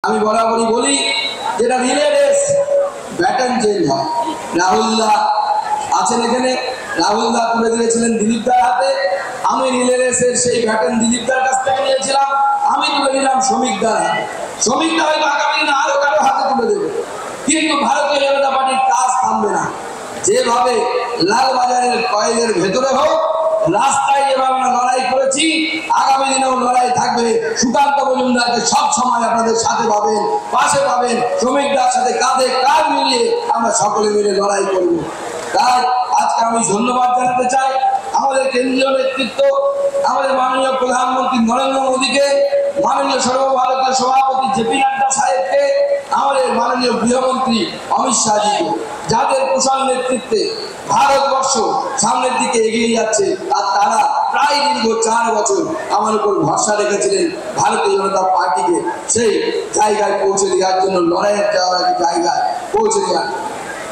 আমি বরাবরই বলি যেটা রিলে রেস ব্যাটন চেঞ্জ হয়। রাহুলদা আছেন এখানে, রাহুলদা তুলে দিয়েছিলেন দিলীপদার হাতে। আমি রিলে রেসের সেই ব্যাটন দিলীপদার কাছ থেকে নিয়েছিলাম, আমি তুলে নিলাম শ্রমিকদার হাতে। শ্রমিকদা হয়তো আগামী দিনে আরো কারো হাতে তুলে দেবে, কিন্তু ভারতীয় জনতা পার্টির কাজ থামবে না। যেভাবে লালবাজারের কয়েলের ভেতরে হোক, রাস্তায় যেভাবে আমরা লড়াই করেছি, আগামী দিনেও লড়াই থাকবে। সুকান্ত মজুমদারকে সব সময় আপনাদের সাথে পাবেন, পাশে পাবেন। শ্রমিকদের সাথে কাঁধে কাঁধ মিলিয়ে আমরা সকলে মিলে লড়াই করব। তাই আজকে আমি ধন্যবাদ জানাতে চাই আমাদের কেন্দ্রীয় নেতৃত্ব, আমাদের মাননীয় প্রধানমন্ত্রী নরেন্দ্র মোদীকে, মাননীয় সর্বভারতীয় সভাপতি জেপি নাড্ডা সাহেবকে, আমাদের মাননীয় গৃহমন্ত্রী অমিত শাহজিকে, যাদের কুশল নেতৃত্বে ভারতবর্ষ সামনের দিকে এগিয়ে যাচ্ছে। আর তারা প্রায় দীর্ঘ 4 বছর আমার উপর ভরসা রেখেছিলেন ভারতীয় জনতা পার্টিকে সেই জায়গায় পৌঁছে দেওয়ার জন্য, লড়াইয়ের জায়গায় পৌঁছে দেওয়ার।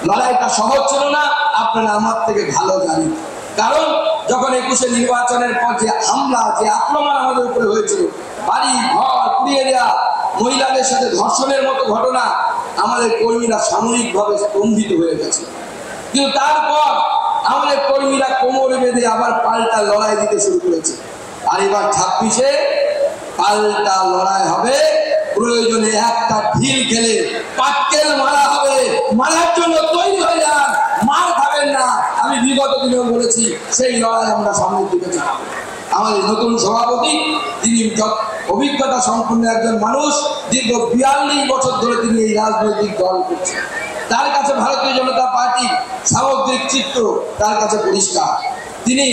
লড়াইটা সহজ ছিল না, আপনারা আমার থেকে ভালো জানেন। কারণ যখন 21শে নির্বাচনের পর যে হামলা, যে আক্রমণ আমাদের উপরে হয়েছিল, বাড়ি ঘর পুড়িয়ে দেওয়া, মহিলাদের সাথে ধর্ষণের মতো ঘটনা, আমাদের কর্মীরা সাময়িকভাবে স্তম্ভিত হয়ে গেছে। কিন্তু তারপর আমাদের কর্মীরা কোমর বেঁধে আবার পাল্টা লড়াই দিতে শুরু করেছে। আর এবার 26শে পাল্টা লড়াই হবে। প্রয়োজনে একটা ঢিল খেলে পাটকেল মারা হবে। মারার জন্য তৈরি হয়ে যান, মার খাবেন না। আমি বিগত দিনেও বলেছি, সেই লড়াই আমরা সামনের দিকে চালাবো। আমাদের নতুন সভাপতি, তিনি অভিজ্ঞতা সম্পন্ন একজন মানুষ, দীর্ঘ 42 বছর ধরে তিনি এই রাজনৈতিক দল করছেন। তার কাছে ভারতীয় জনতা পার্টি সামগ্রিক চিত্র তার কাছে পরিষ্কার। তিনি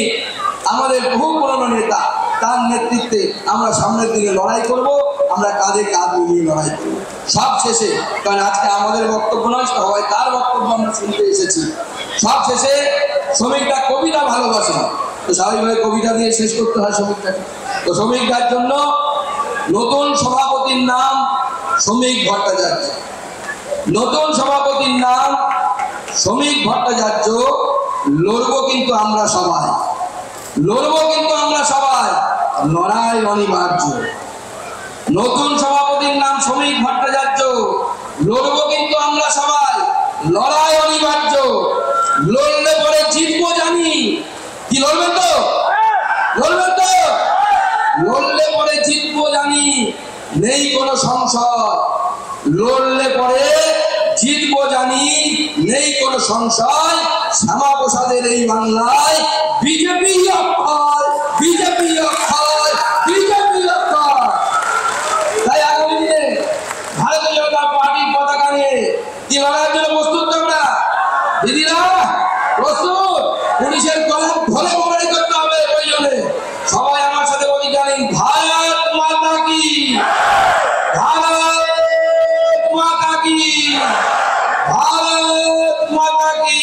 আমাদের বহু পুরনো নেতা, তার নেতৃত্বে আমরা সামনের দিকে লড়াই করব। আমরা কাঁধে কাঁধ মিলিয়ে লড়াই করব। সব শেষে, কারণ আজকে আমাদের বক্তব্য নয়, সবাই তার বক্তব্য আমরা শুনতে এসেছি। সব শেষে শ্রমিকরা কবিতা ভালোবাসে, তো স্বাভাবিকভাবে কবিতা দিয়ে শেষ করতে হয় শ্রমিকটাকে। তো শ্রমিকদের জন্য নতুন সভাপতির নাম শ্রমিক ভট্টাচার্য। নতুন সভাপতির নাম শ্রমিক ভট্টাচার্য। লড়বো কিন্তু আমরা সবাই, লড়বো কিন্তু আমরা সবাই, লড়াই অনিবার্য। নতুন সভাপতির নাম শ্রমিক ভট্টাচার্য। লড়বো কিন্তু আমরা সবাই, লড়াই অনিবার্য। লড়লে পরে জিতবো জানি। কি লড়বেন তো? লড়বেন তো? লড়লে পরে জিতবো জানি, নেই কোনো সংশয়। লড়লে পরে জিতবো জানি, নেই কোনো সংশয়। শ্যামাপ্রসাদের এই বাংলায় বিজেপি অক্ষয়, বিজেপি অক্ষয়, বিজেপি অক্ষয়। তাই আগামী দিনে ভারতীয় জনতা পার্টির পতাকা নিয়ে কি লড়াইয়ের জন্য প্রস্তুত? আমরা দিদিরা প্রস্তুত? পুলিশের কলম ধরে লড়াই করতে হবে প্রয়োজনে। সবাই আমার সাথে বলি, জানেন ভারত মাতা কি, ভারত মাতা কি, ভারত মাতা কি।